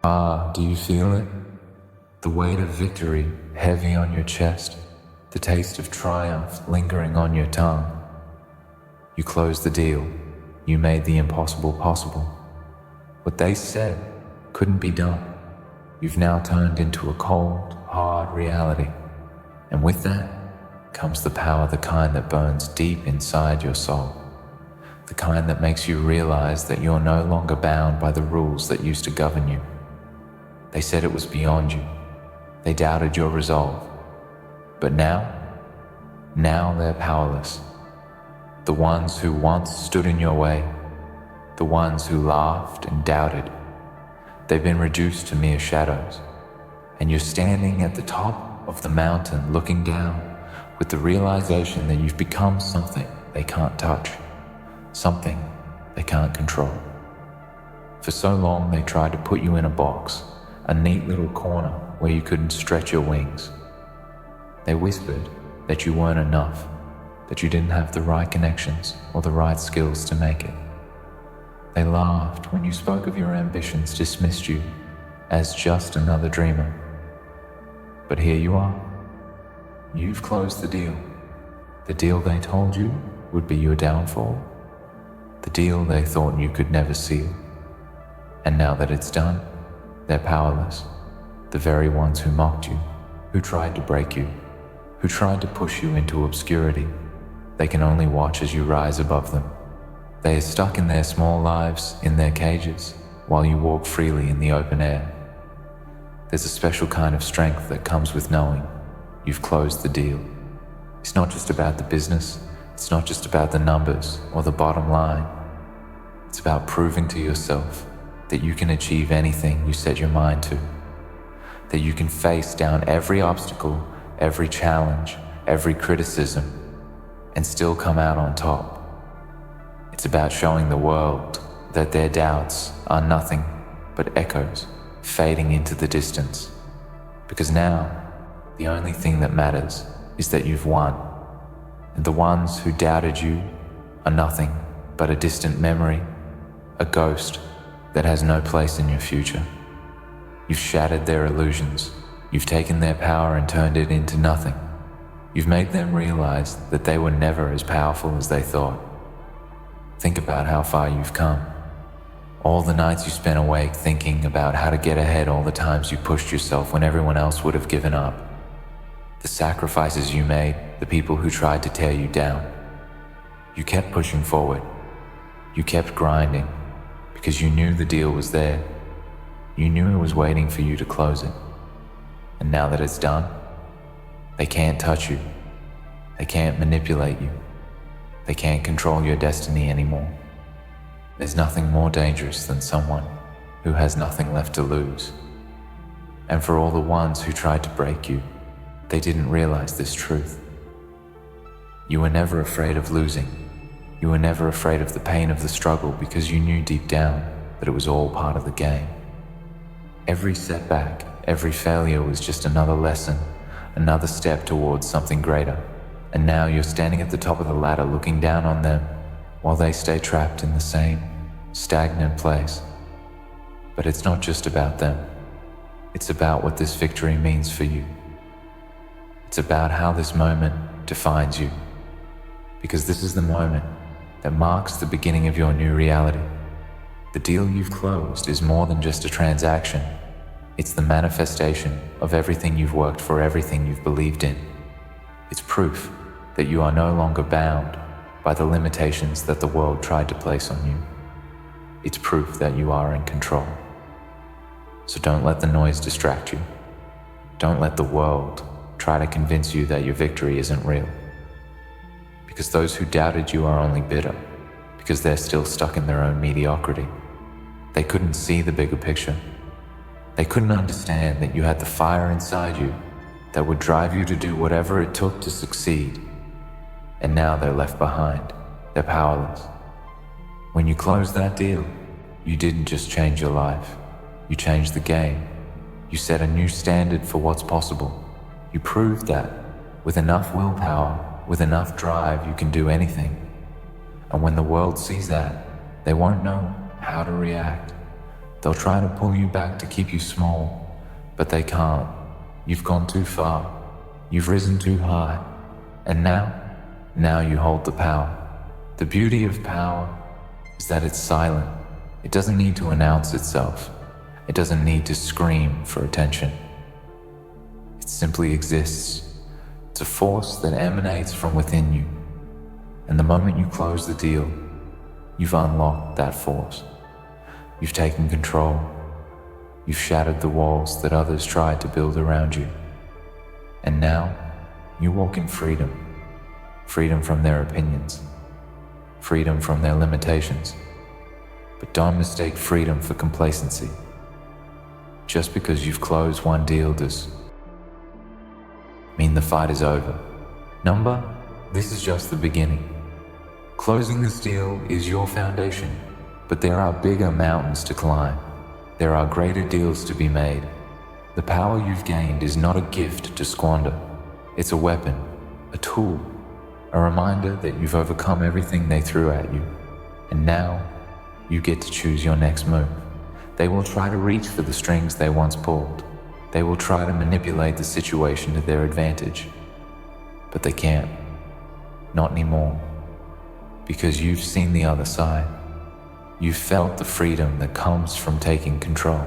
Ah, do you feel it? The weight of victory heavy on your chest, the taste of triumph lingering on your tongue. You closed the deal. You made the impossible possible. What they said couldn't be done. You've now turned into a cold, hard reality. And with that comes the power, the kind that burns deep inside your soul. The kind that makes you realize that you're no longer bound by the rules that used to govern you. They said it was beyond you. They doubted your resolve. But now they're powerless. The ones who once stood in your way, the ones who laughed and doubted, they've been reduced to mere shadows. And you're standing at the top of the mountain looking down with the realization that you've become something they can't touch, something they can't control. For so long they tried to put you in a box, a neat little corner where you couldn't stretch your wings. They whispered that you weren't enough, that you didn't have the right connections or the right skills to make it. They laughed when you spoke of your ambitions, dismissed you as just another dreamer. But here you are. You've closed the deal. The deal they told you would be your downfall. The deal they thought you could never seal. And now that it's done, they're powerless. The very ones who mocked you, who tried to break you, who tried to push you into obscurity, they can only watch as you rise above them. They are stuck in their small lives, in their cages, while you walk freely in the open air. There's a special kind of strength that comes with knowing you've closed the deal. It's not just about the business, it's not just about the numbers or the bottom line. It's about proving to yourself that you can achieve anything you set your mind to, that you can face down every obstacle, every challenge, every criticism, and still come out on top. It's about showing the world that their doubts are nothing but echoes fading into the distance. Because now, the only thing that matters is that you've won. And the ones who doubted you are nothing but a distant memory, a ghost that has no place in your future. You've shattered their illusions. You've taken their power and turned it into nothing. You've made them realize that they were never as powerful as they thought. Think about how far you've come. All the nights you spent awake thinking about how to get ahead, all the times you pushed yourself when everyone else would have given up. The sacrifices you made, the people who tried to tear you down. You kept pushing forward. You kept grinding because you knew the deal was there. You knew it was waiting for you to close it. And now that it's done, they can't touch you. They can't manipulate you. They can't control your destiny anymore. There's nothing more dangerous than someone who has nothing left to lose. And for all the ones who tried to break you, they didn't realize this truth. You were never afraid of losing. You were never afraid of the pain of the struggle because you knew deep down that it was all part of the game. Every setback, every failure was just another lesson, another step towards something greater. And now you're standing at the top of the ladder looking down on them while they stay trapped in the same stagnant place. But it's not just about them. It's about what this victory means for you. It's about how this moment defines you. Because this is the moment that marks the beginning of your new reality. The deal you've closed is more than just a transaction. It's the manifestation of everything you've worked for, everything you've believed in. It's proof that you are no longer bound by the limitations that the world tried to place on you. It's proof that you are in control. So don't let the noise distract you. Don't let the world try to convince you that your victory isn't real. Because those who doubted you are only bitter, because they're still stuck in their own mediocrity. They couldn't see the bigger picture. They couldn't understand that you had the fire inside you that would drive you to do whatever it took to succeed. And now they're left behind. They're powerless. When you closed that deal, you didn't just change your life. You changed the game. You set a new standard for what's possible. You proved that with enough willpower, with enough drive, you can do anything. And when the world sees that, they won't know how to react. They'll try to pull you back to keep you small, but they can't. You've gone too far. You've risen too high. And now you hold the power. The beauty of power is that it's silent. It doesn't need to announce itself. It doesn't need to scream for attention. It simply exists. It's a force that emanates from within you. And the moment you close the deal, you've unlocked that force. You've taken control. You've shattered the walls that others tried to build around you. And now, you walk in freedom. Freedom from their opinions. Freedom from their limitations. But don't mistake freedom for complacency. Just because you've closed one deal does mean the fight is over. This is just the beginning. Closing this deal is your foundation, but there are bigger mountains to climb. There are greater deals to be made. The power you've gained is not a gift to squander. It's a weapon, a tool, a reminder that you've overcome everything they threw at you. And now, you get to choose your next move. They will try to reach for the strings they once pulled. They will try to manipulate the situation to their advantage. But they can't. Not anymore. Because you've seen the other side. You've felt the freedom that comes from taking control.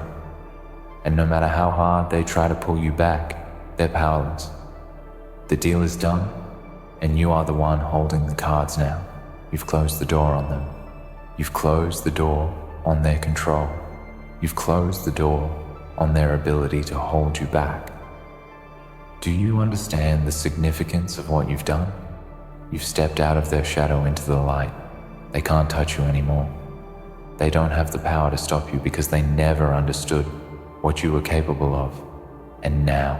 And no matter how hard they try to pull you back, they're powerless. The deal is done, and you are the one holding the cards now. You've closed the door on them. You've closed the door on their control. You've closed the door on their ability to hold you back. Do you understand the significance of what you've done? You've stepped out of their shadow into the light. They can't touch you anymore. They don't have the power to stop you because they never understood what you were capable of. And now,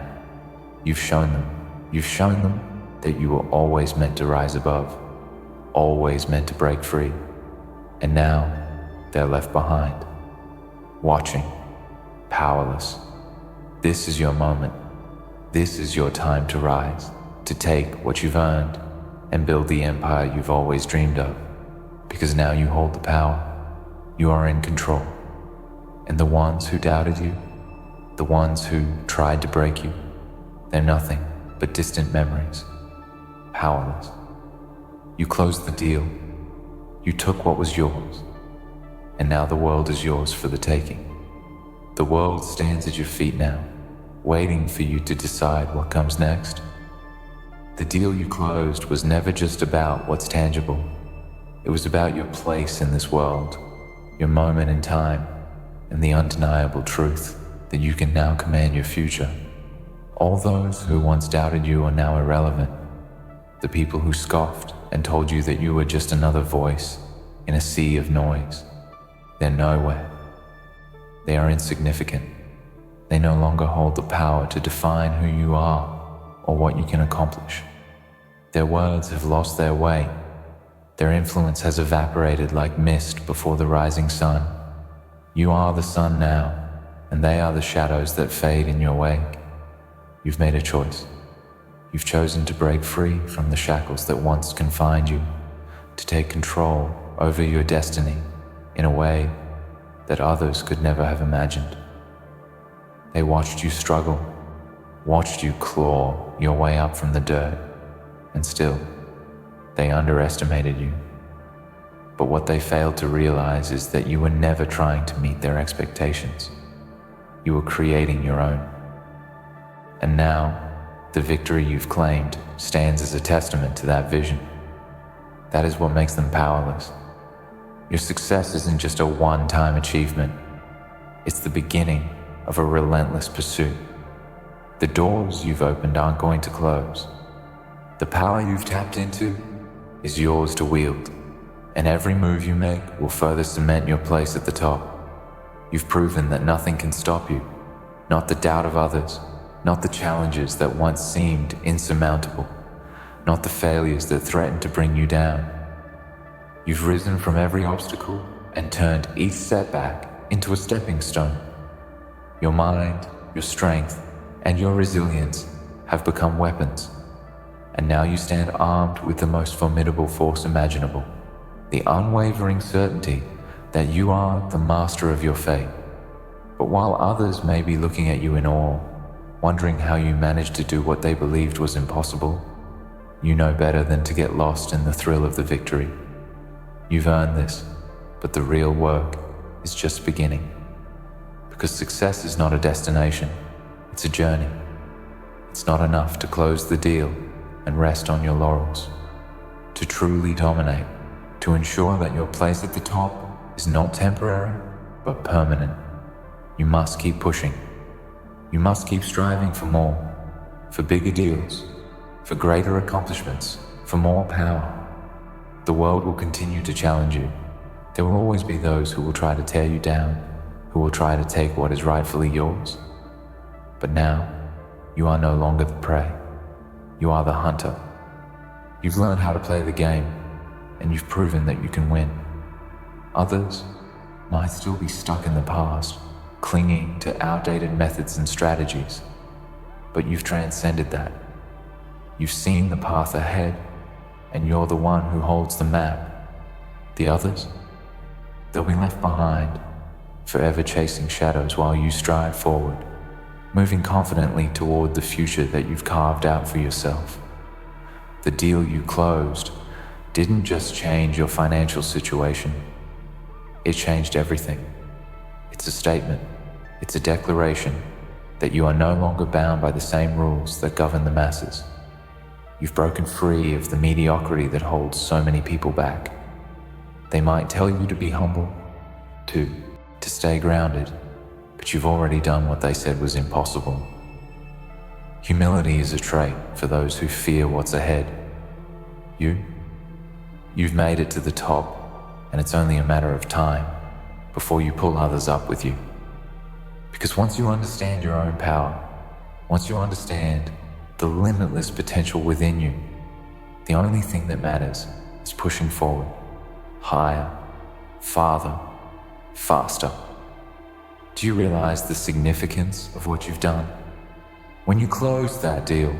you've shown them that you were always meant to rise above, always meant to break free. And now, they're left behind, watching, powerless. This is your moment. This is your time to rise, to take what you've earned and build the empire you've always dreamed of. Because now you hold the power. You are in control. And the ones who doubted you, the ones who tried to break you, they're nothing but distant memories, powerless. You closed the deal. You took what was yours. And now the world is yours for the taking. The world stands at your feet now, waiting for you to decide what comes next. The deal you closed was never just about what's tangible. It was about your place in this world, your moment in time, and the undeniable truth that you can now command your future. All those who once doubted you are now irrelevant. The people who scoffed and told you that you were just another voice in a sea of noise, they're nowhere. They are insignificant. They no longer hold the power to define who you are or what you can accomplish. Their words have lost their way. Their influence has evaporated like mist before the rising sun. You are the sun now, and they are the shadows that fade in your wake. You've made a choice. You've chosen to break free from the shackles that once confined you, to take control over your destiny in a way that others could never have imagined. They watched you struggle, watched you claw your way up from the dirt, and still, they underestimated you. But what they failed to realize is that you were never trying to meet their expectations. You were creating your own. And now, the victory you've claimed stands as a testament to that vision. That is what makes them powerless. Your success isn't just a one-time achievement. It's the beginning of a relentless pursuit. The doors you've opened aren't going to close. The power you've tapped into is yours to wield, and every move you make will further cement your place at the top. You've proven that nothing can stop you, not the doubt of others, not the challenges that once seemed insurmountable, not the failures that threatened to bring you down. You've risen from every obstacle and turned each setback into a stepping stone. Your mind, your strength, and your resilience have become weapons. And now you stand armed with the most formidable force imaginable, the unwavering certainty that you are the master of your fate, But while others may be looking at you in awe, wondering how you managed to do what they believed was impossible, you know better than to get lost in the thrill of the victory. You've earned this, but the real work is just beginning. Because success is not a destination, it's a journey. It's not enough to close the deal and rest on your laurels. To truly dominate, to ensure that your place at the top is not temporary, but permanent, you must keep pushing. You must keep striving for more, for bigger deals, for greater accomplishments, for more power. The world will continue to challenge you. There will always be those who will try to tear you down, who will try to take what is rightfully yours. But now, you are no longer the prey. You are the hunter. You've learned how to play the game, and you've proven that you can win. Others might still be stuck in the past, clinging to outdated methods and strategies. But you've transcended that. You've seen the path ahead, and you're the one who holds the map. The others? They'll be left behind, forever chasing shadows while you stride forward, moving confidently toward the future that you've carved out for yourself. The deal you closed didn't just change your financial situation. It changed everything. It's a statement. It's a declaration that you are no longer bound by the same rules that govern the masses. You've broken free of the mediocrity that holds so many people back. They might tell you to be humble, to stay grounded, but you've already done what they said was impossible. Humility is a trait for those who fear what's ahead. You've made it to the top, and it's only a matter of time before you pull others up with you. Because once you understand your own power, once you understand the limitless potential within you, the only thing that matters is pushing forward, higher, farther, faster. Do you realize the significance of what you've done? When you closed that deal,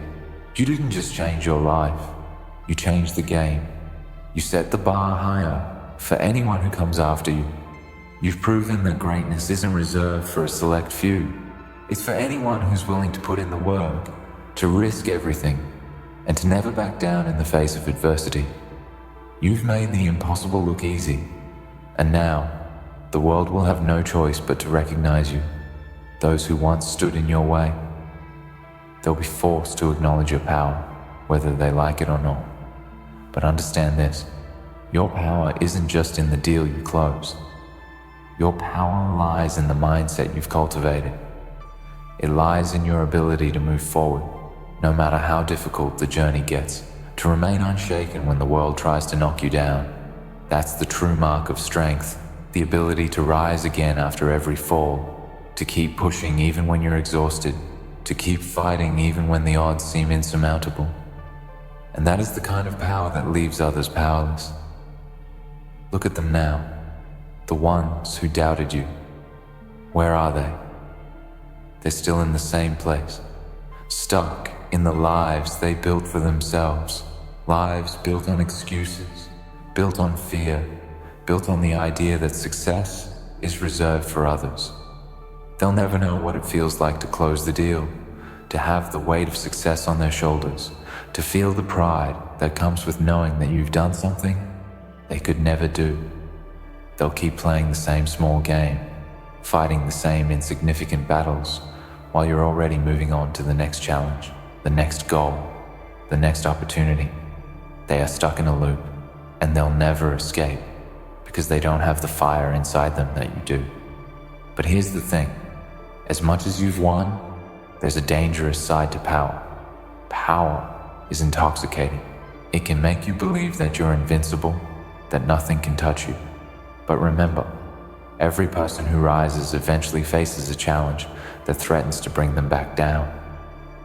you didn't just change your life, you changed the game. You set the bar higher for anyone who comes after you. You've proven that greatness isn't reserved for a select few. It's for anyone who's willing to put in the work, to risk everything, and to never back down in the face of adversity. You've made the impossible look easy, and now the world will have no choice but to recognize you. Those who once stood in your way, they'll be forced to acknowledge your power, whether they like it or not. But understand this, your power isn't just in the deal you close. Your power lies in the mindset you've cultivated. It lies in your ability to move forward, no matter how difficult the journey gets, to remain unshaken when the world tries to knock you down. That's the true mark of strength, the ability to rise again after every fall, to keep pushing even when you're exhausted, to keep fighting even when the odds seem insurmountable. And that is the kind of power that leaves others powerless. Look at them now, the ones who doubted you. Where are they? They're still in the same place, stuck in the lives they built for themselves, lives built on excuses, built on fear, built on the idea that success is reserved for others. They'll never know what it feels like to close the deal, to have the weight of success on their shoulders, to feel the pride that comes with knowing that you've done something they could never do. They'll keep playing the same small game, fighting the same insignificant battles, while you're already moving on to the next challenge, the next goal, the next opportunity. They are stuck in a loop, and they'll never escape, because they don't have the fire inside them that you do. But here's the thing, as much as you've won, there's a dangerous side to power. Power is intoxicating. It can make you believe that you're invincible, that nothing can touch you. But remember, every person who rises eventually faces a challenge that threatens to bring them back down.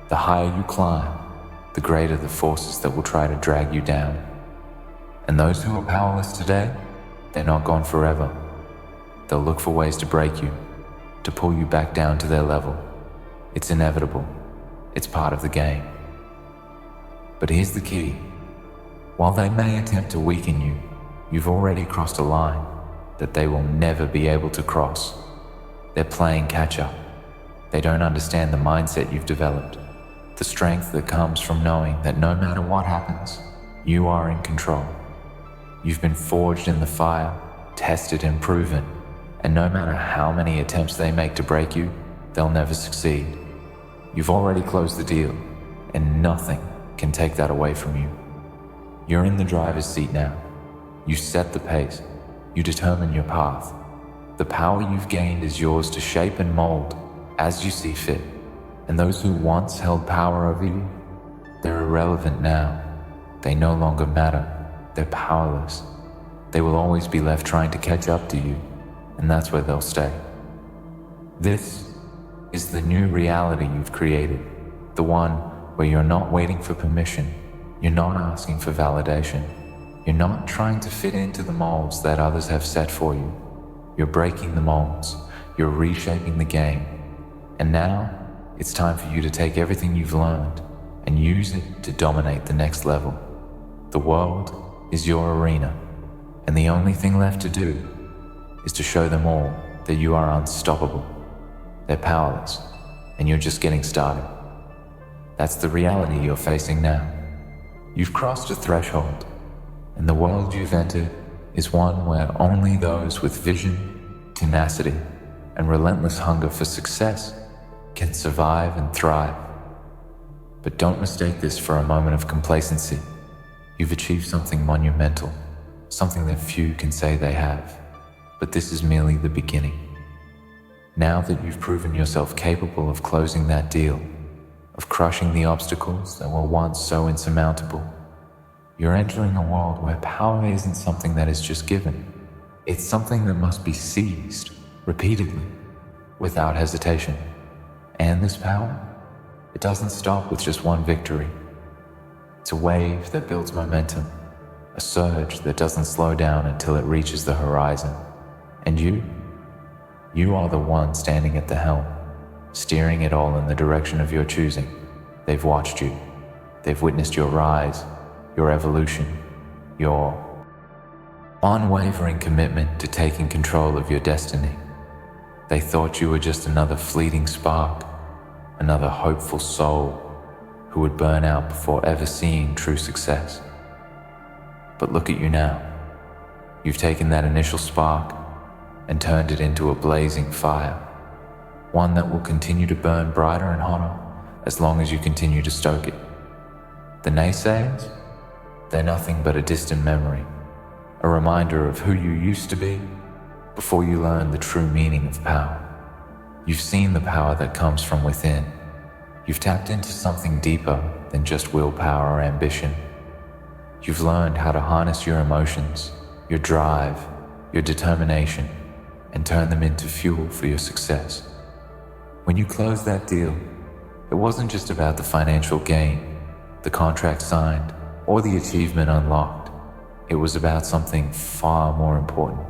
The higher you climb, the greater the forces that will try to drag you down. And those who are powerless today, they're not gone forever. They'll look for ways to break you, to pull you back down to their level. It's inevitable. It's part of the game. But here's the key. While they may attempt to weaken you, you've already crossed a line that they will never be able to cross. They're playing catch up. They don't understand the mindset you've developed, the strength that comes from knowing that no matter what happens, you are in control. You've been forged in the fire, tested and proven, and no matter how many attempts they make to break you, they'll never succeed. You've already closed the deal, and nothing can take that away from you. You're in the driver's seat now. You set the pace. You determine your path. The power you've gained is yours to shape and mold as you see fit. And those who once held power over you, they're irrelevant now. They no longer matter. They're powerless. They will always be left trying to catch up to you, and that's where they'll stay. This is the new reality you've created, the one where you're not waiting for permission, you're not asking for validation, you're not trying to fit into the molds that others have set for you. You're breaking the molds, you're reshaping the game, and now it's time for you to take everything you've learned and use it to dominate the next level. The world is your arena, and the only thing left to do is to show them all that you are unstoppable. They're powerless, and you're just getting started. That's the reality you're facing now. You've crossed a threshold, and the world you've entered is one where only those with vision, tenacity, and relentless hunger for success can survive and thrive. But don't mistake this for a moment of complacency. You've achieved something monumental, something that few can say they have. But this is merely the beginning. Now that you've proven yourself capable of closing that deal, of crushing the obstacles that were once so insurmountable, you're entering a world where power isn't something that is just given. It's something that must be seized repeatedly, without hesitation. And this power, it doesn't stop with just one victory. It's a wave that builds momentum, a surge that doesn't slow down until it reaches the horizon. And you are the one standing at the helm, steering it all in the direction of your choosing. They've watched you. They've witnessed your rise, your evolution, your unwavering commitment to taking control of your destiny. They thought you were just another fleeting spark, another hopeful soul who would burn out before ever seeing true success. But look at you now. You've taken that initial spark and turned it into a blazing fire, one that will continue to burn brighter and hotter as long as you continue to stoke it. The naysayers? They're nothing but a distant memory, a reminder of who you used to be before you learned the true meaning of power. You've seen the power that comes from within. You've tapped into something deeper than just willpower or ambition. You've learned how to harness your emotions, your drive, your determination, and turn them into fuel for your success. When you closed that deal, it wasn't just about the financial gain, the contract signed, or the achievement unlocked. It was about something far more important.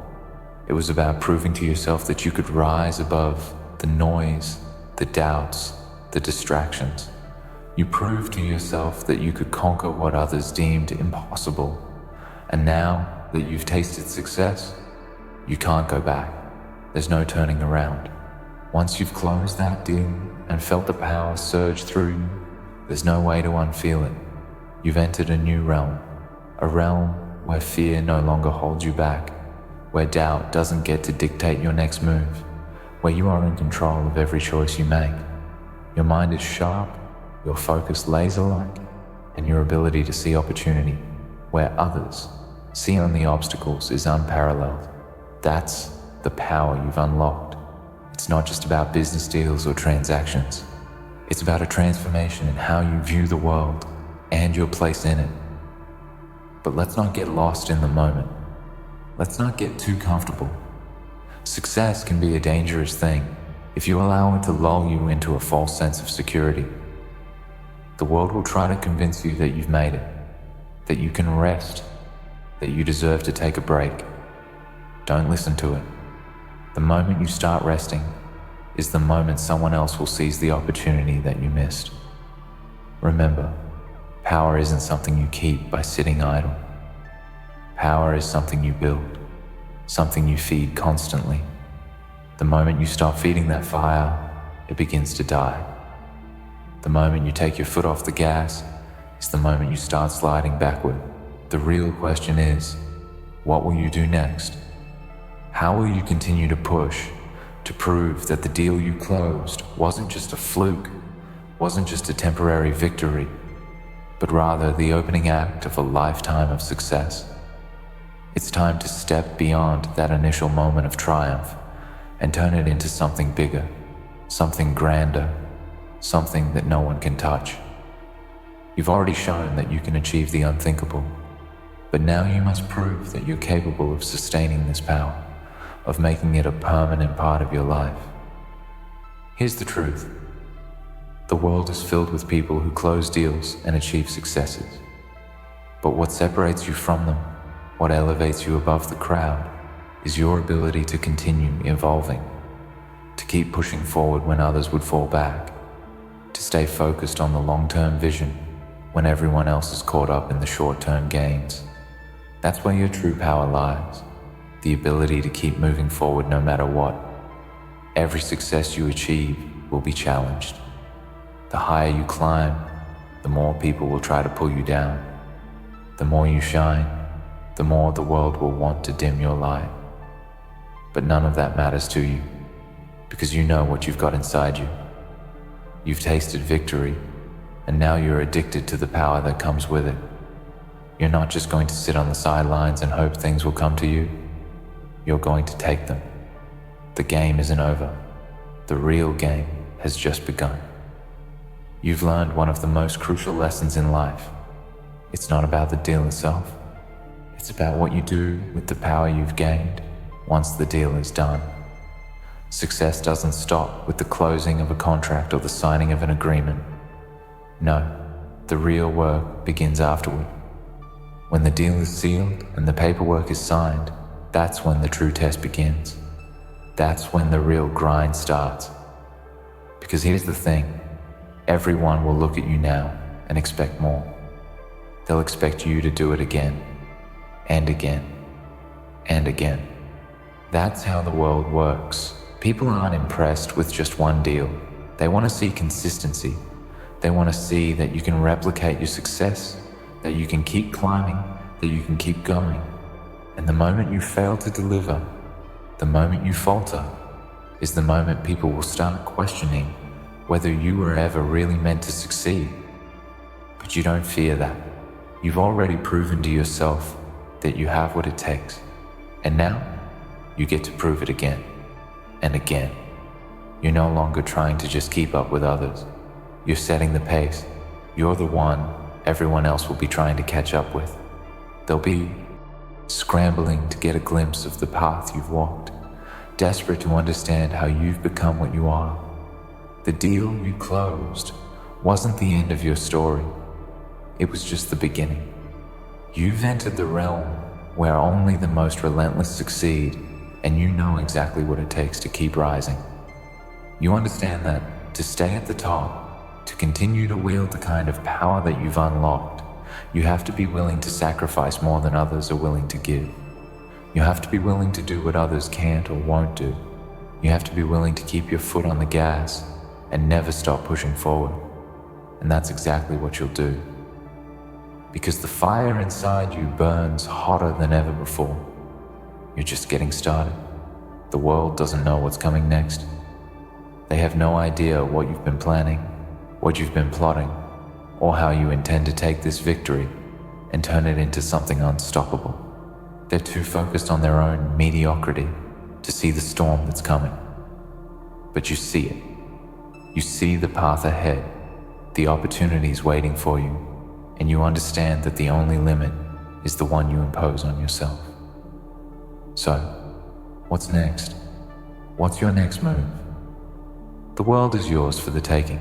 It was about proving to yourself that you could rise above the noise, the doubts, the distractions. You proved to yourself that you could conquer what others deemed impossible. And now that you've tasted success, you can't go back. There's no turning around. Once you've closed that deal and felt the power surge through you, there's no way to unfeel it. You've entered a new realm, a realm where fear no longer holds you back, where doubt doesn't get to dictate your next move, where you are in control of every choice you make. Your mind is sharp, your focus laser-like, and your ability to see opportunity where others see only obstacles is unparalleled. That's the power you've unlocked. It's not just about business deals or transactions. It's about a transformation in how you view the world and your place in it. But let's not get lost in the moment. Let's not get too comfortable. Success can be a dangerous thing if you allow it to lull you into a false sense of security. The world will try to convince you that you've made it, that you can rest, that you deserve to take a break. Don't listen to it. The moment you start resting is the moment someone else will seize the opportunity that you missed. Remember, power isn't something you keep by sitting idle. Power is something you build, something you feed constantly. The moment you stop feeding that fire, it begins to die. The moment you take your foot off the gas is the moment you start sliding backward. The real question is, what will you do next? How will you continue to push to prove that the deal you closed wasn't just a fluke, wasn't just a temporary victory, but rather the opening act of a lifetime of success? It's time to step beyond that initial moment of triumph and turn it into something bigger, something grander, something that no one can touch. You've already shown that you can achieve the unthinkable, but now you must prove that you're capable of sustaining this power, of making it a permanent part of your life. Here's the truth. The world is filled with people who close deals and achieve successes. But what separates you from them, what elevates you above the crowd, is your ability to continue evolving, to keep pushing forward when others would fall back, to stay focused on the long-term vision when everyone else is caught up in the short-term gains. That's where your true power lies, the ability to keep moving forward no matter what. Every success you achieve will be challenged. The higher you climb, the more people will try to pull you down. The more you shine, the more the world will want to dim your light. But none of that matters to you, because you know what you've got inside you. You've tasted victory, and now you're addicted to the power that comes with it. You're not just going to sit on the sidelines and hope things will come to you. You're going to take them. The game isn't over. The real game has just begun. You've learned one of the most crucial lessons in life. It's not about the deal itself. It's about what you do with the power you've gained once the deal is done. Success doesn't stop with the closing of a contract or the signing of an agreement. No, the real work begins afterward. When the deal is sealed and the paperwork is signed, that's when the true test begins. That's when the real grind starts. Because here's the thing, everyone will look at you now and expect more. They'll expect you to do it again, and again, and again. That's how the world works. People aren't impressed with just one deal. They want to see consistency. They want to see that you can replicate your success, that you can keep climbing, that you can keep going. And the moment you fail to deliver, the moment you falter, is the moment people will start questioning whether you were ever really meant to succeed. But you don't fear that. You've already proven to yourself that you have what it takes. And now, you get to prove it again and again. You're no longer trying to just keep up with others. You're setting the pace. You're the one everyone else will be trying to catch up with. They'll be scrambling to get a glimpse of the path you've walked, desperate to understand how you've become what you are. The deal you closed wasn't the end of your story. It was just the beginning. You've entered the realm where only the most relentless succeed, and you know exactly what it takes to keep rising. You understand that to stay at the top, to continue to wield the kind of power that you've unlocked, you have to be willing to sacrifice more than others are willing to give. You have to be willing to do what others can't or won't do. You have to be willing to keep your foot on the gas and never stop pushing forward. And that's exactly what you'll do. Because the fire inside you burns hotter than ever before. You're just getting started. The world doesn't know what's coming next. They have no idea what you've been planning, what you've been plotting, or how you intend to take this victory and turn it into something unstoppable. They're too focused on their own mediocrity to see the storm that's coming. But you see it. You see the path ahead, the opportunities waiting for you, and you understand that the only limit is the one you impose on yourself. So, what's next? What's your next move? The world is yours for the taking.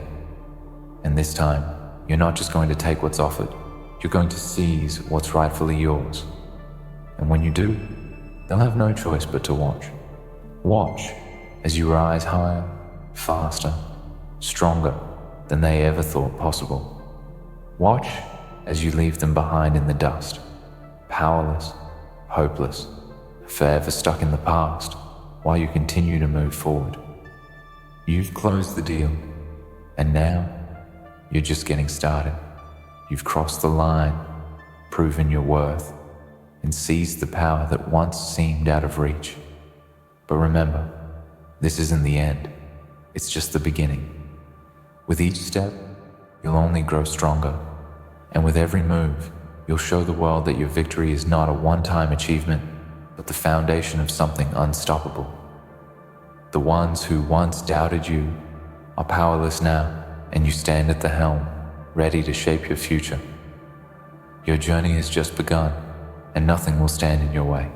And this time, you're not just going to take what's offered, you're going to seize what's rightfully yours. And when you do, they'll have no choice but to watch. Watch as you rise higher, faster, stronger than they ever thought possible. Watch as you leave them behind in the dust, powerless, hopeless, forever stuck in the past, while you continue to move forward. You've closed the deal, and now you're just getting started. You've crossed the line, proven your worth, and seized the power that once seemed out of reach. But remember, this isn't the end. It's just the beginning. With each step, you'll only grow stronger. And with every move, you'll show the world that your victory is not a one-time achievement, but the foundation of something unstoppable. The ones who once doubted you are powerless now, and you stand at the helm, ready to shape your future. Your journey has just begun, and nothing will stand in your way.